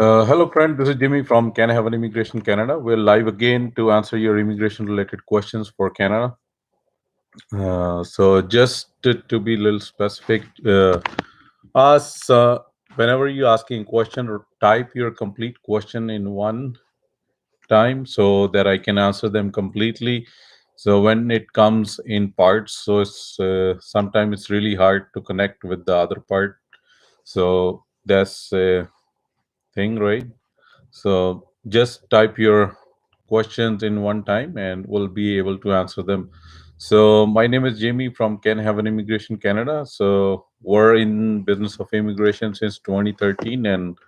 Hello, friend. This is Jimmy from Can I Have an Immigration Canada. We're live again to answer your immigration-related questions for Canada. So, just to be a little specific, ask whenever you're asking a question, or type your complete question in one time so that I can answer them completely. So when it comes in parts, so it's sometimes it's really hard to connect with the other part. So that's a thing, right? So just type your questions in one time and we'll be able to answer them. So my name is Jamie from Can Have an Immigration Canada. So we're in business of immigration since 2013 and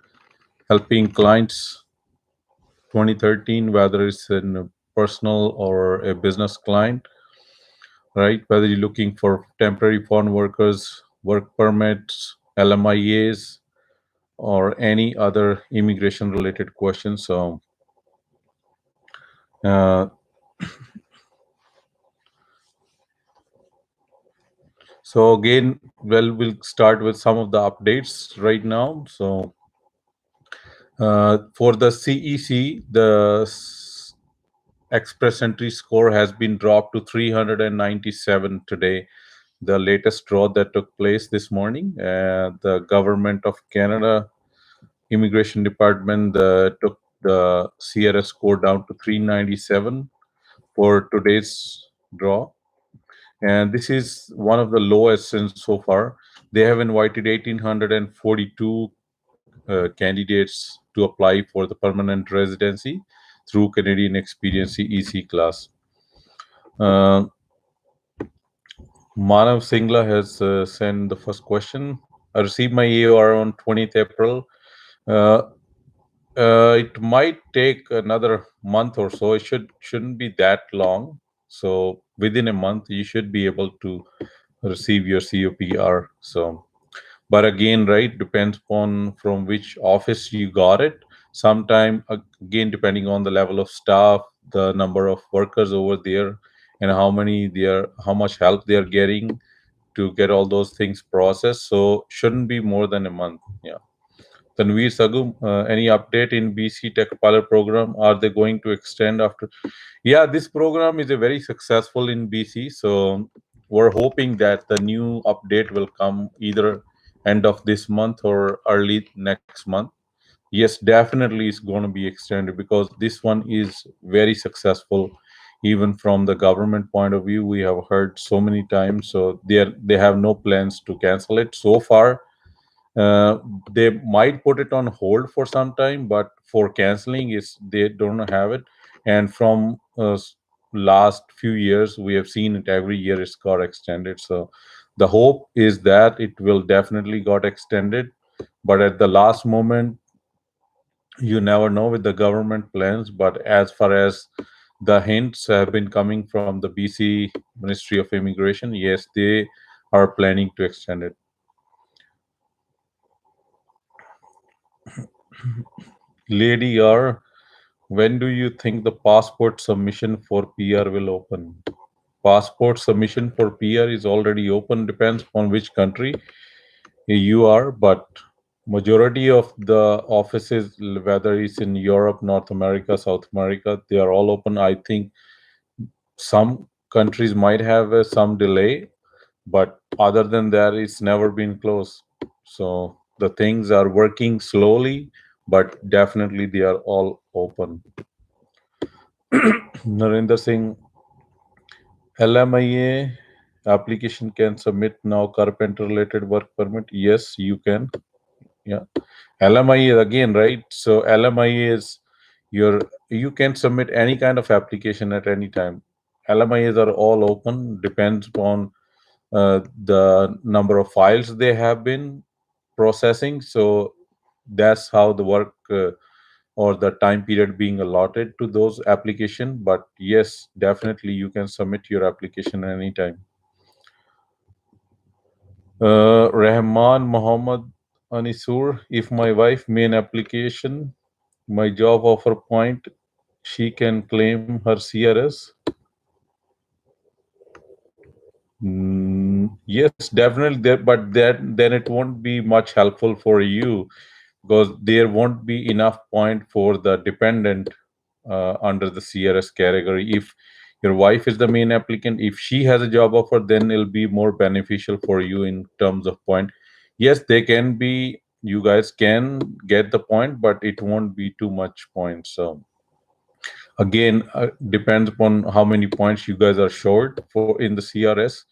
helping clients 2013, whether it's in a personal or a business client, right? Whether you're looking for temporary foreign workers, work permits, LMIAs, or any other immigration related questions. Uh, So again, well, we'll start with some of the updates right now. So for the CEC, the express entry score has been dropped to 397 today. The latest draw that took place this morning, the government of Canada immigration department took the CRS score down to 397 for today's draw, and this is one of the lowest since so far. They have invited 1,842 candidates to apply for the permanent residency through Canadian Experience EC class. Uh, Manav Singla has sent the first question. I received my EOR on 20th April. Uh, it might take another month or so. It shouldn't be that long. So within a month, you should be able to receive your COPR. So, but again, right, depends on from which office you got it. Sometime again, depending on the level of staff, the number of workers over there, and how much help they are getting to get all those things processed. So shouldn't be more than a month. Yeah. Tanveer Sagum, any update in BC Tech Pilot program? Are they going to extend after? Yeah, this program is a very successful in BC. So we're hoping that the new update will come either end of this month or early next month. Yes, definitely it's going to be extended because this one is very successful. Even from the government point of view, we have heard so many times. So they have no plans to cancel it so far. uh, they might put it on hold for some time, but for canceling is they don't have it. And from last few years we have seen it every year it's got extended. So the hope is that it will definitely got extended, but at the last moment you never know with the government plans. But as far as the hints have been coming from the BC Ministry of Immigration, yes, they are planning to extend it. Lady R, when do you think the passport submission for PR will open? Passport submission for PR is already open, depends on which country you are, but majority of the offices, whether it's in Europe, North America, South America, they are all open. I think some countries might have some delay, but other than that, it's never been closed. So the things are working slowly, but definitely they are all open. Narendra Singh, LMIA application can submit now carpenter related work permit. Yes, you can. Yeah. LMIA again, right? So LMIA is you can submit any kind of application at any time. LMIAs are all open, depends upon the number of files they have been processing. So that's how the work or the time period being allotted to those application. But yes, definitely you can submit your application anytime. Rahman Muhammad Anisur, if my wife made an application, my job offer point, she can claim her CRS. Yes, definitely. There, but then it won't be much helpful for you because there won't be enough point for the dependent under the CRS category. If your wife is the main applicant, if she has a job offer, then it'll be more beneficial for you in terms of point. Yes, they can be, you guys can get the point, but it won't be too much points. So again, depends upon how many points you guys are short for in the CRS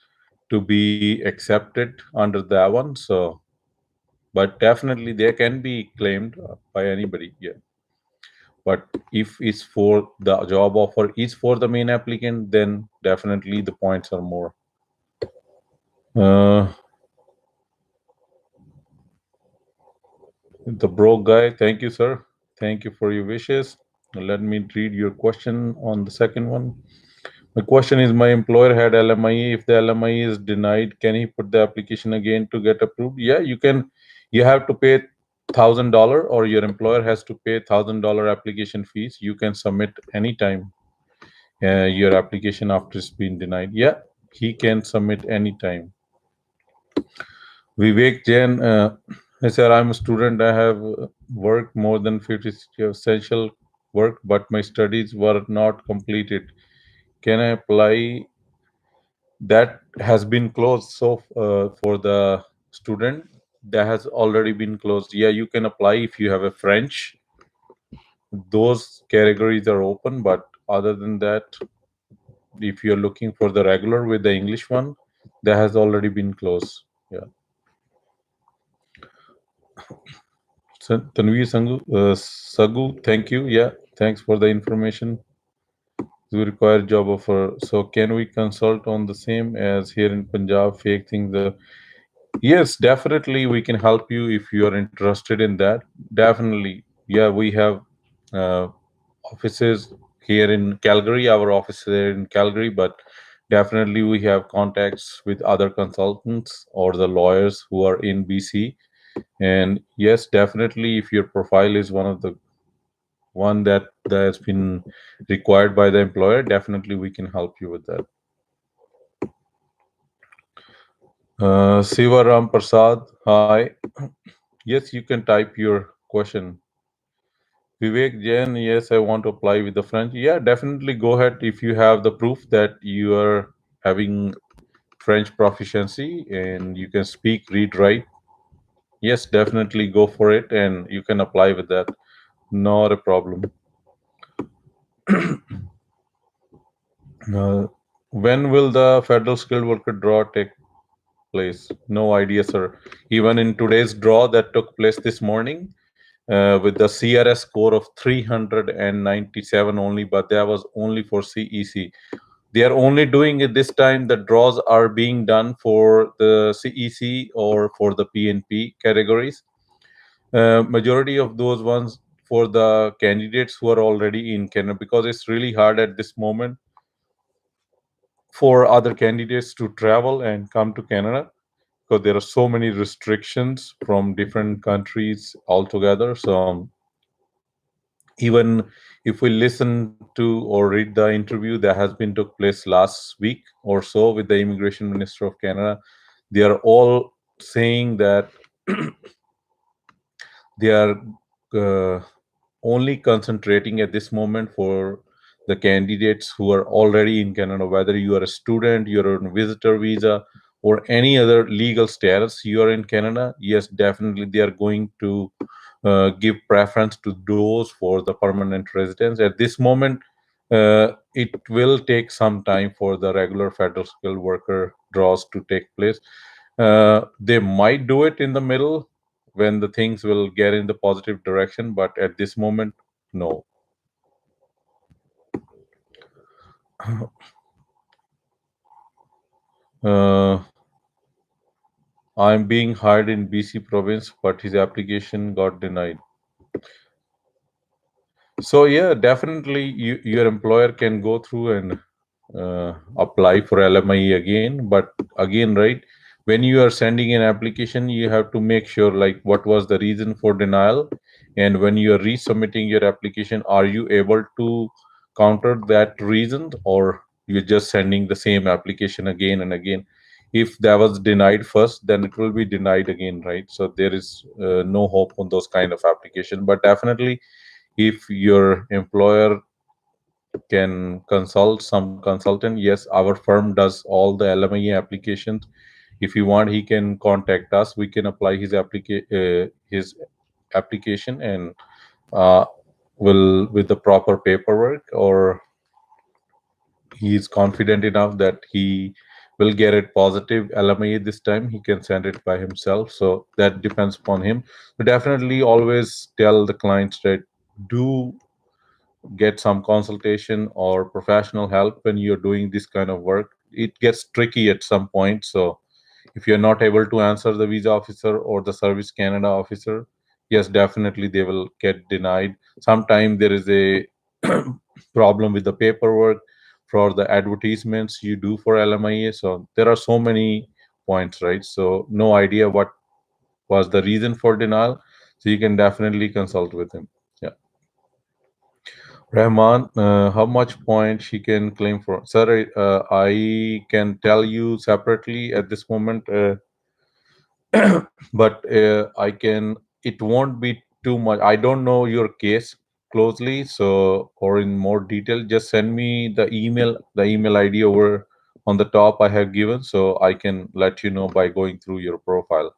to be accepted under that one. So but definitely they can be claimed by anybody, yeah. But if it's for the job offer is for the main applicant, then definitely the points are more. uh, the broke guy, thank you, sir. Thank you for your wishes. Let me read your question on the second one. My question is, my employer had LMIE. If the LMIE is denied, can he put the application again to get approved? Yeah, you can. You have to pay $1,000, or your employer has to pay $1,000 application fees. You can submit anytime your application after it's been denied. Yeah, he can submit anytime. Vivek Jain, he said, I'm a student. I have worked more than 50 essential work, but my studies were not completed. Can I apply? That has been closed. So for the student that has already been closed, yeah, you can apply if you have a French. Those categories are open, but other than that, if you're looking for the regular with the English one, that has already been closed. Yeah. So, Tanvi Sagu, thank you. Yeah, thanks for the information. We require job offer. So can we consult on the same as here in Punjab? Fake things. Yes, definitely we can help you if you are interested in that. Definitely. Yeah, we have uh, offices here in Calgary. Our office is here in Calgary, but definitely we have contacts with other consultants or the lawyers who are in BC. And yes, definitely, if your profile is one of the one that has been required by the employer, definitely we can help you with that. Siva Ram Prasad, hi. Yes, you can type your question. Vivek Jain, yes, I want to apply with the French. Yeah, definitely go ahead if you have the proof that you are having French proficiency and you can speak, read, write. Yes, definitely go for it and you can apply with that. Not a problem. Uh, when will the federal skilled worker draw take place? No idea, sir. Even in today's draw that took place this morning, with the CRS score of 397 only, but that was only for CEC. They are only doing it this time. The draws are being done for the CEC or for the PNP categories. Majority of those ones for the candidates who are already in Canada, because it's really hard at this moment for other candidates to travel and come to Canada because there are so many restrictions from different countries altogether. So even if we listen to or read the interview that has been took place last week or so with the immigration minister of Canada, they are all saying that they are uh, only concentrating at this moment for the candidates who are already in Canada, whether you are a student, you're on a visitor visa, or any other legal status you are in Canada. Yes, definitely they are going to give preference to those for the permanent residents. At this moment, it will take some time for the regular federal skilled worker draws to take place. They might do it in the middle when the things will get in the positive direction, but at this moment, no. Uh, I'm being hired in BC province, but his application got denied. So yeah, definitely your employer can go through and apply for LMIE again. But again, right, when you are sending an application, you have to make sure like what was the reason for denial, and when you are resubmitting your application, are you able to counter that reason, or you're just sending the same application again and again? if that was denied first, then it will be denied again, right? So there is no hope on those kind of application. But definitely, if your employer can consult some consultant, yes, our firm does all the LMIA applications. If you want, he can contact us. We can apply his application, and uh, will with the proper paperwork, or he is confident enough that he will get it positive LMIA this time, he can send it by himself. So that depends upon him. But definitely always tell the clients that do get some consultation or professional help when you're doing this kind of work. It gets tricky at some point. So if you're not able to answer the visa officer or the Service Canada officer, yes, definitely they will get denied. Sometimes there is a problem with the paperwork for the advertisements you do for LMIA. So there are so many points, right? So no idea what was the reason for denial. So you can definitely consult with him. Yeah. Rahman, how much point she can claim for? Sir, I can tell you separately at this moment. But I can. It won't be too much. I don't know your case closely, so or in more detail. Just send me the email ID over on the top I have given, so I can let you know by going through your profile.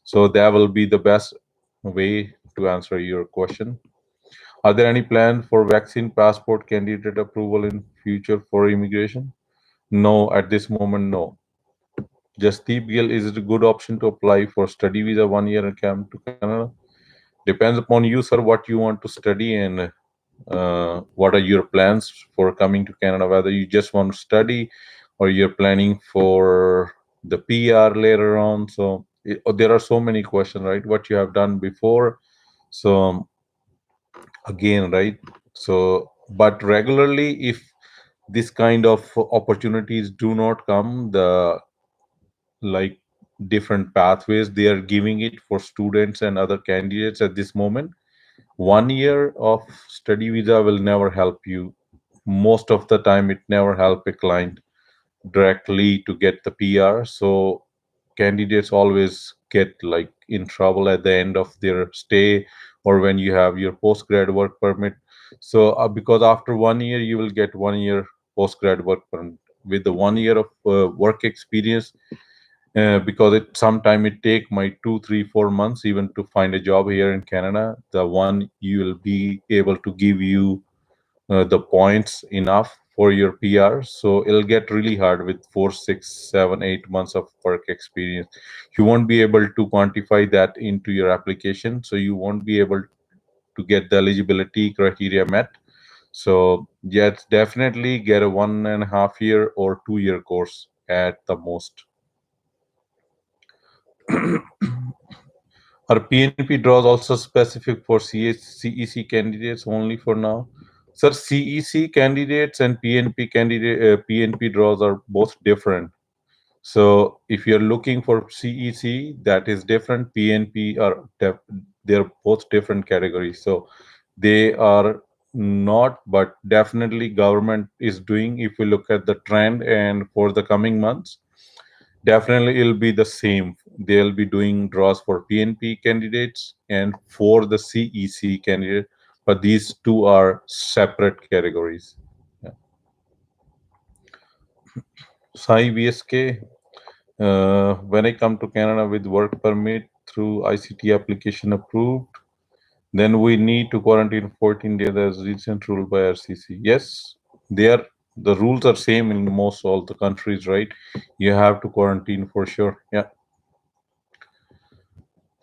So that will be the best way to answer your question. Are there any plan for vaccine passport candidate approval in future for immigration? No, at this moment, no. Just TPL is it a good option to apply for study visa 1 year and come to Canada? Depends upon you, sir, what you want to study, and what are your plans for coming to Canada. Whether you just want to study, or you're planning for the PR later on. So there are so many questions, right? What you have done before. So again, right? So, but regularly, if this kind of opportunities do not come, the like different pathways they are giving it for students and other candidates at this moment. 1 year of study visa will never help you. Most of the time, it never help a client directly to get the PR. So candidates always get like in trouble at the end of their stay, or when you have your postgrad work permit. So because after 1 year you will get 1 year postgrad work permit with the 1 year of work experience. Because it sometime it take my 2 3 4 months even to find a job here in Canada. The one you will be able to give you the points enough for your PR. So it'll get really hard with 4 6 7 8 months of work experience. You won't be able to quantify that into your application. So you won't be able to get the eligibility criteria met. So yes, definitely get a 1.5 year or 2 year course at the most. Are PNP draws also specific for CEC candidates only for now? Sir, CEC candidates and PNP draws are both different. So if you're looking for CEC, that is different. PNP they're both different categories. So they are not, but definitely government is doing. If we look at the trend and for the coming months, definitely, it'll be the same. They'll be doing draws for PNP candidates and for the CEC candidate, but these two are separate categories. Yeah. Sai BSK, when I come to Canada with work permit through ICT application approved, then we need to quarantine 14 days as recent rule by RCC. Yes, they are. The rules are same in most all the countries, right? You have to quarantine for sure. Yeah.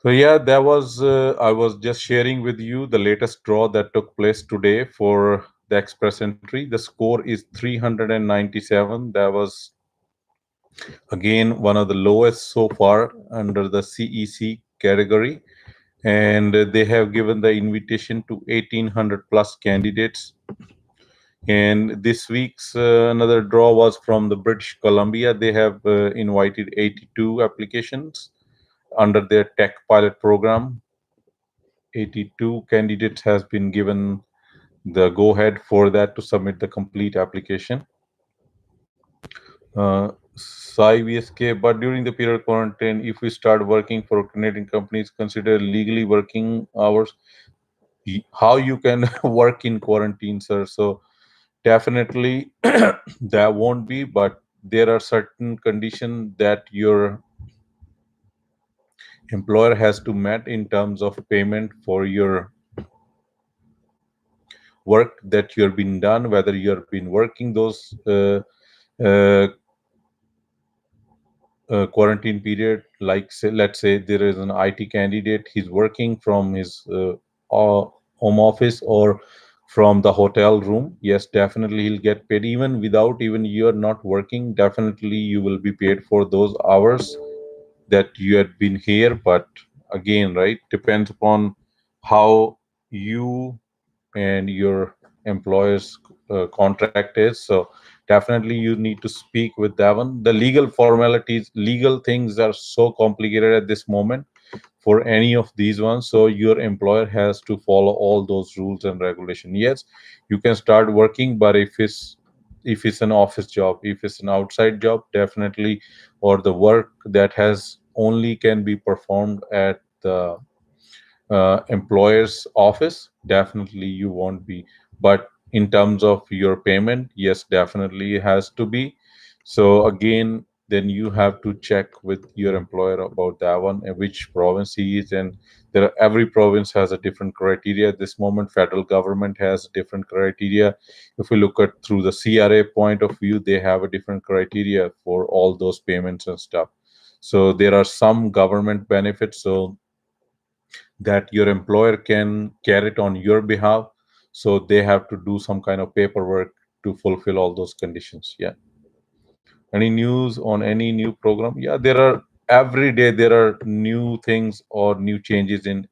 So yeah, that was I was just sharing with you the latest draw that took place today for the express entry. The score is 397. That was again one of the lowest so far under the CEC category, and they have given the invitation to 1800 plus candidates. And this week's another draw was from the British Columbia. They have invited 82 applications under their tech pilot program. 82 candidates has been given the go ahead for that to submit the complete application. SciVSK, but during the period of quarantine, if we start working for Canadian companies, consider legally working hours. How you can work in quarantine, sir? So definitely that won't be, but there are certain conditions that your employer has to met in terms of payment for your work that you're been done, whether you've been working those uh, quarantine period. Like say, let's say there is an IT candidate, he's working from his home office or from the hotel room. Yes, definitely he'll get paid even without even you're not working. Definitely you will be paid for those hours that you had been here. But again, right, depends upon how you and your employer's contract is. So definitely you need to speak with that one. The legal formalities, legal things are so complicated at this moment for any of these ones. So your employer has to follow all those rules and regulation. Yes, you can start working, but if it's an office job, if it's an outside job, definitely, or the work that has only can be performed at the employer's office, definitely you won't be. But in terms of your payment, yes, definitely it has to be. So again, then you have to check with your employer about that one and which province he is. And every province has a different criteria at this moment. Federal government has different criteria. If we look at through the CRA point of view, they have a different criteria for all those payments and stuff. So there are some government benefits. So that your employer can carry it on your behalf. So they have to do some kind of paperwork to fulfill all those conditions. Yeah. Any news on any new program? Yeah, there are every day there are new things or new changes in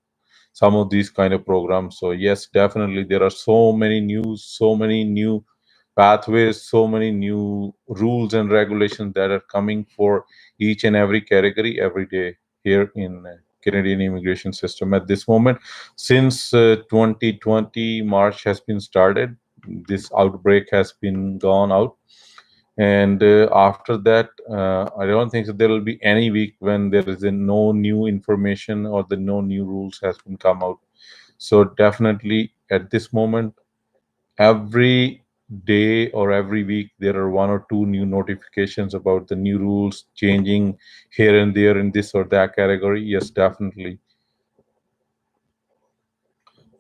some of these kind of programs. So yes, definitely there are so many news, so many new pathways, so many new rules and regulations that are coming for each and every category every day here in Canadian immigration system at this moment. Since 2020 March has been started, this outbreak has been gone out, and after that, I don't think that there will be any week when there is no new information or the no new rules has been come out. So definitely at this moment, every day or every week there are one or two new notifications about the new rules changing here and there in this or that category. Yes, definitely.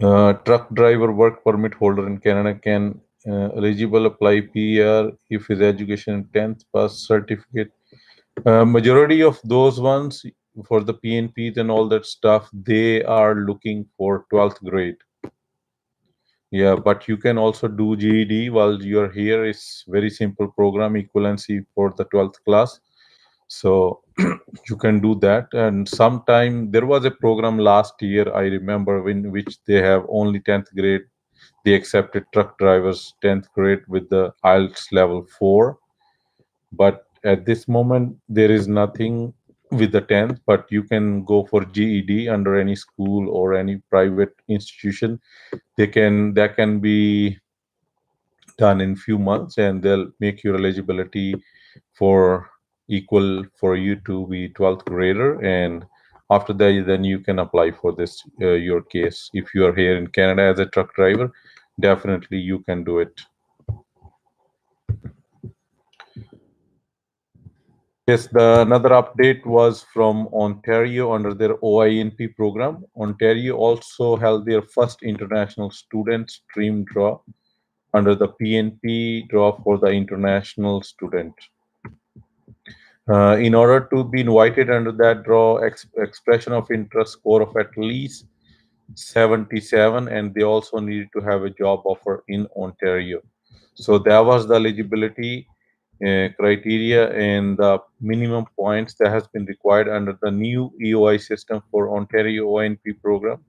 Truck driver work permit holder in Canada can eligible apply PR if his education 10th pass certificate. Majority of those ones for the PNPs and all that stuff, they are looking for 12th grade. Yeah, but you can also do GED while you're here. It's very simple program equivalency for the 12th class. So you can do that. And sometime there was a program last year, I remember, in which they have only 10th grade. They accepted truck drivers 10th grade with the IELTS level 4. But at this moment, there is nothing with the 10th, but you can go for GED under any school or any private institution. That can be done in few months, and they'll make your eligibility for equal for you to be 12th grader. And after that, then you can apply for this your case. If you are here in Canada as a truck driver, definitely you can do it. Yes, the another update was from Ontario under their OINP program. Ontario also held their first international student stream draw under the PNP draw for the international student. In order to be invited under that draw, expression of interest score of at least 77, and they also needed to have a job offer in Ontario. So that was the eligibility criteria and the minimum points that has been required under the new EOI system for Ontario ONP program.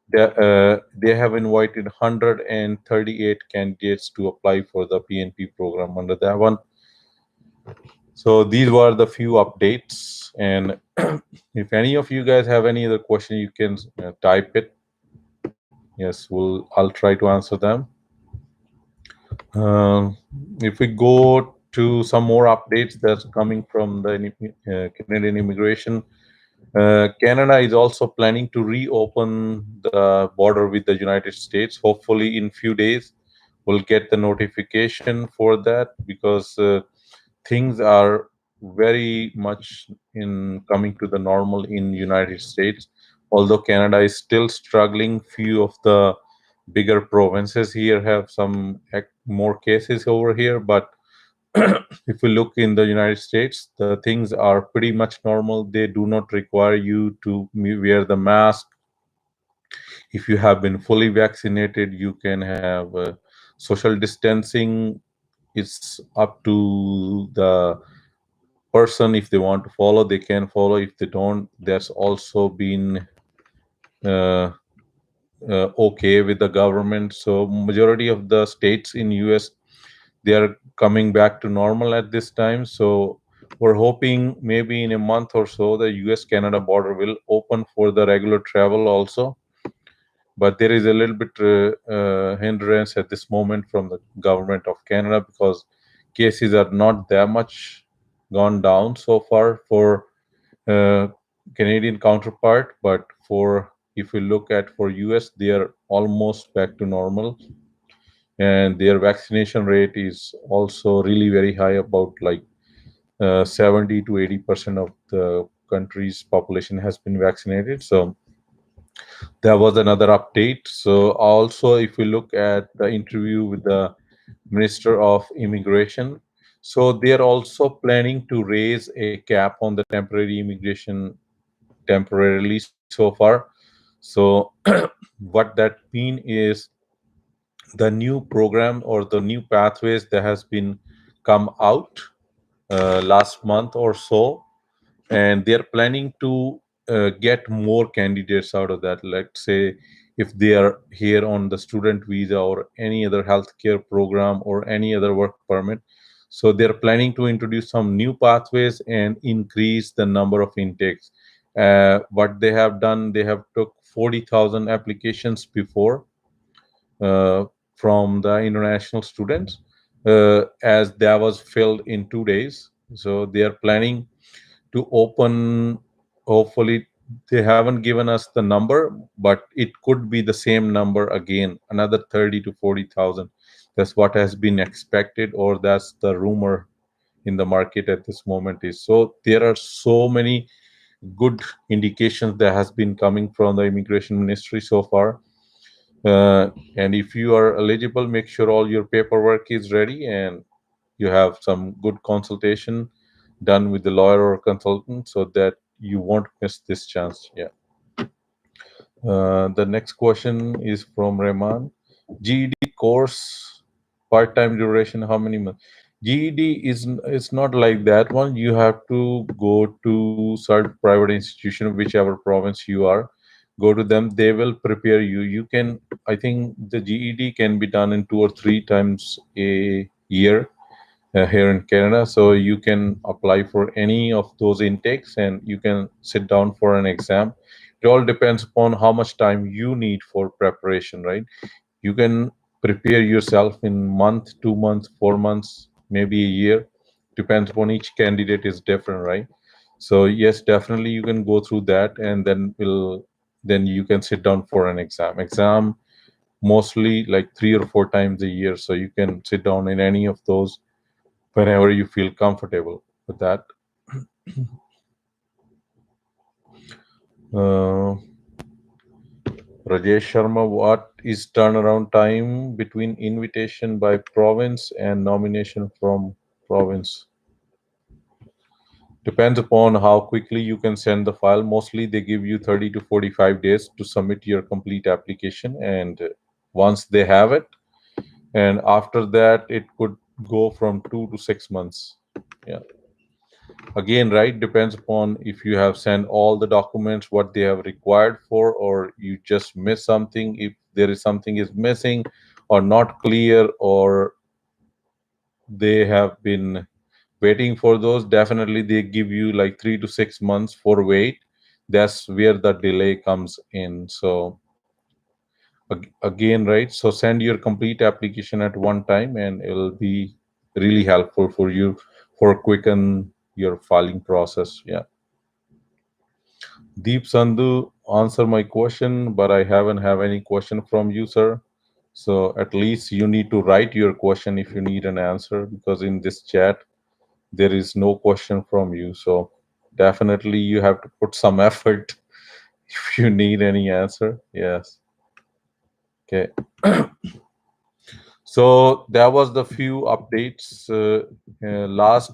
They have invited 138 candidates to apply for the PNP program under that one. So these were the few updates. And if any of you guys have any other question, you can type it. Yes, I'll try to answer them. Um, if we go to some more updates that's coming from the Canadian immigration. Canada is also planning to reopen the border with the United States. Hopefully, in few days, we'll get the notification for that because things are very much in coming to the normal in United States. Although Canada is still struggling, few of the bigger provinces here have some more cases over here, but if we look in the United States, the things are pretty much normal. They do not require you to wear the mask. If you have been fully vaccinated, you can have social distancing. It's up to the person. If they want to follow, they can follow. If they don't, that's also been uh, okay with the government. So majority of the states in US, they are coming back to normal at this time. So we're hoping maybe in a month or so the US Canada border will open for the regular travel also. But there is a little bit hindrance at this moment from the government of Canada because cases are not that much gone down so far for uh, Canadian counterpart. But for if we look at for US, they are almost back to normal, and their vaccination rate is also really very high, about like 70 to 80% of the country's population has been vaccinated. So there was another update. So also, if we look at the interview with the Minister of Immigration, so they are also planning to raise a cap on the temporary immigration temporarily so far. So what that mean is the new program or the new pathways that has been come out last month or so, and they're planning to get more candidates out of that. Let's say if they are here on the student visa or any other healthcare program or any other work permit, so they're planning to introduce some new pathways and increase the number of intakes. What they have done, they have took 40,000 applications before uh, from the international students, as that was filled in 2 days. So they are planning to open, hopefully they haven't given us the number, but it could be the same number again, another 30 to 40,000. That's what has been expected, or that's the rumor in the market at this moment is. So there are so many good indications that has been coming from the immigration ministry so far. And if you are eligible, make sure all your paperwork is ready and you have some good consultation done with the lawyer or consultant so that you won't miss this chance. Yeah. The next question is from Rahman. GED course, part-time duration, how many months? GED is it's not like that one. You have to go to certain private institution, whichever province you are. Go to them. They will prepare you. You can. I think the GED can be done in 2 or 3 times a year here in Canada. So you can apply for any of those intakes and you can sit down for an exam. It all depends upon how much time you need for preparation, right? You can prepare yourself in month, 2 months, 4 months, maybe a year. Depends upon each candidate is different, right? So yes, definitely you can go through that, and then you can sit down for an exam. Exam mostly like 3 or 4 times a year, so you can sit down in any of those whenever you feel comfortable with that. Uh, Rajesh Sharma, what is turnaround time between invitation by province and nomination from province? Depends upon how quickly you can send the file. Mostly they give you 30 to 45 days to submit your complete application, and once they have it, and after that it could go from 2 to 6 months. Yeah. Again, right, depends upon if you have sent all the documents what they have required for, or you just miss something. If there is something is missing or not clear, or they have been waiting for those, definitely they give you like 3 to 6 months for wait. That's where the delay comes in. So again, right, so send your complete application at one time and it will be really helpful for you for quicken your filing process. Yeah. Deep Sandhu answer my question, but I haven't have any question from you, sir. So at least you need to write your question if you need an answer, because in this chat there is no question from you. So definitely you have to put some effort if you need any answer. Yes. Okay. So that was the few updates. Last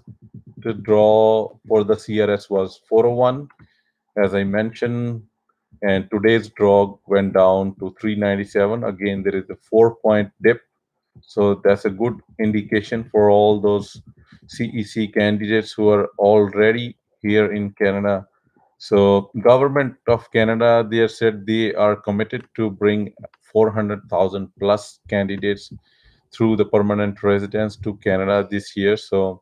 draw for the CRS was 401, as I mentioned, and today's draw went down to 397. Again, there is a 4 point dip, so that's a good indication for all those CEC candidates who are already here in Canada. So government of Canada, they have said they are committed to bring 400,000 plus candidates through the permanent residence to Canada this year. So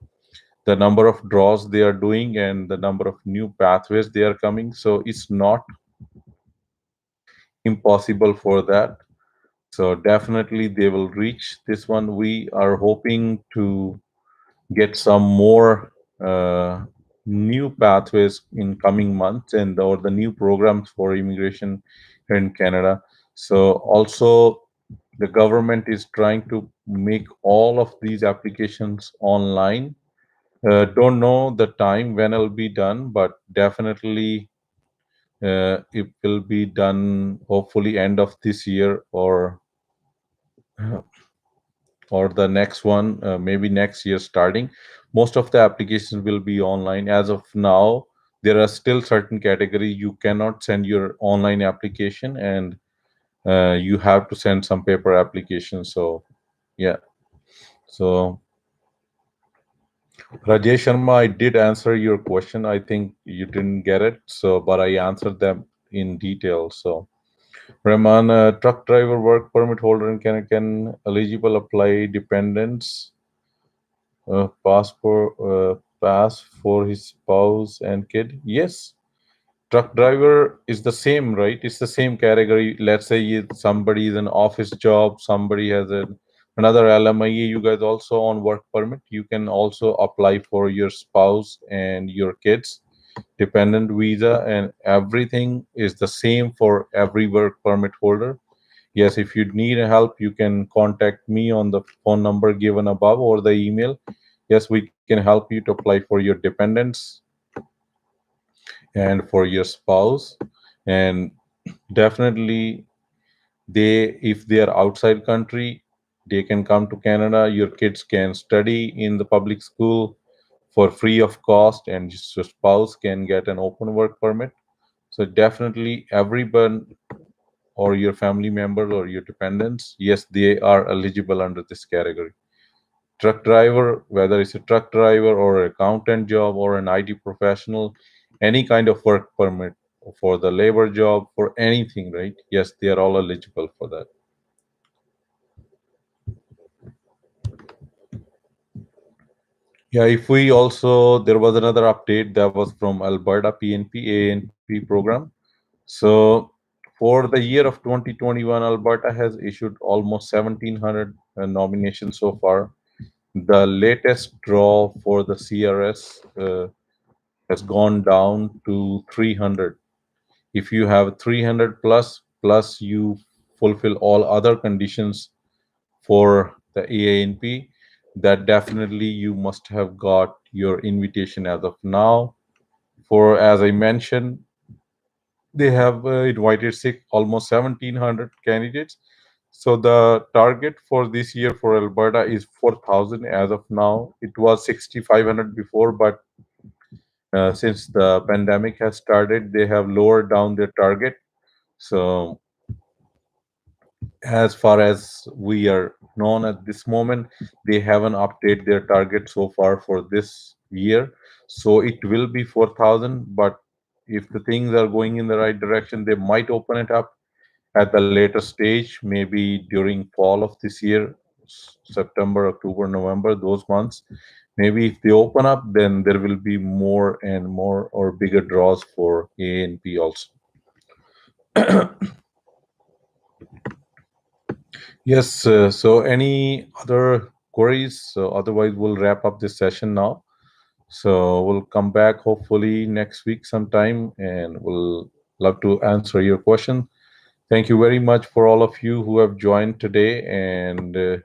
the number of draws they are doing and the number of new pathways they are coming, so it's not impossible for that. So definitely they will reach this one. We are hoping to get some more new pathways in coming months, and or the new programs for immigration here in Canada. So also the government is trying to make all of these applications online. Don't know the time when it'll be done, but definitely it will be done hopefully end of this year, or the next one, maybe next year starting. Most of the applications will be online. As of now, there are still certain categories you cannot send your online application, and you have to send some paper application. So yeah. So Rajesh Sharma, I did answer your question. I think you didn't get it, so but I answered them in detail. So Rahman, truck driver work permit holder in Canada can eligible apply dependents pass for his spouse and kid. Yes, truck driver is the same, right? It's the same category. Let's say somebody is an office job, somebody has another LMIA. You guys also on work permit. You can also apply for your spouse and your kids dependent visa, and everything is the same for every work permit holder. Yes, if you need help, you can contact me on the phone number given above or the email. Yes, we can help you to apply for your dependents and for your spouse. And definitely, if they are outside country, they can come to Canada. Your kids can study in the public school for free of cost, and your spouse can get an open work permit. So definitely, everyone or your family member or your dependents, yes, they are eligible under this category. Truck driver, whether it's a truck driver or an accountant job or an IT professional, any kind of work permit for the labor job, for anything, right? Yes, they are all eligible for that. Yeah, if we also, there was another update that was from Alberta PNP ANP program. So for the year of 2021, Alberta has issued almost 1,700 nominations so far. The latest draw for the CRS has gone down to 300. If you have 300 plus you fulfill all other conditions for the AANP, that definitely you must have got your invitation as of now. For, as I mentioned, they have invited almost 1,700 candidates. So the target for this year for Alberta is 4,000 as of now. It was 6,500 before, but since the pandemic has started, they have lowered down their target. So as far as we are known at this moment, they haven't updated their target so far for this year. So it will be 4,000, but if the things are going in the right direction, they might open it up at the later stage, maybe during fall of this year, September, October, November, those months. Maybe if they open up, then there will be more and more or bigger draws for A and P also. Yes. So any other queries. So otherwise, we'll wrap up this session now. So we'll come back hopefully next week sometime, and we'll love to answer your question. Thank you very much for all of you who have joined today, and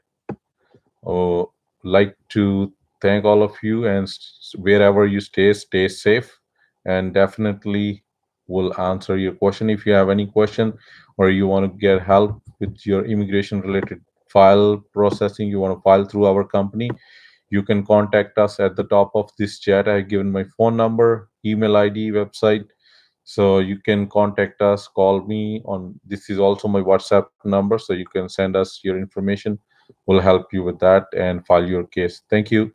like to thank all of you. And wherever you stay safe, and definitely will answer your question. If you have any question or you want to get help with your immigration related file processing, you want to file through our company, you can contact us at the top of this chat. I have given my phone number, email ID, website. So you can contact us, call me on this is also my WhatsApp number. So you can send us your information. We'll help you with that and file your case. Thank you.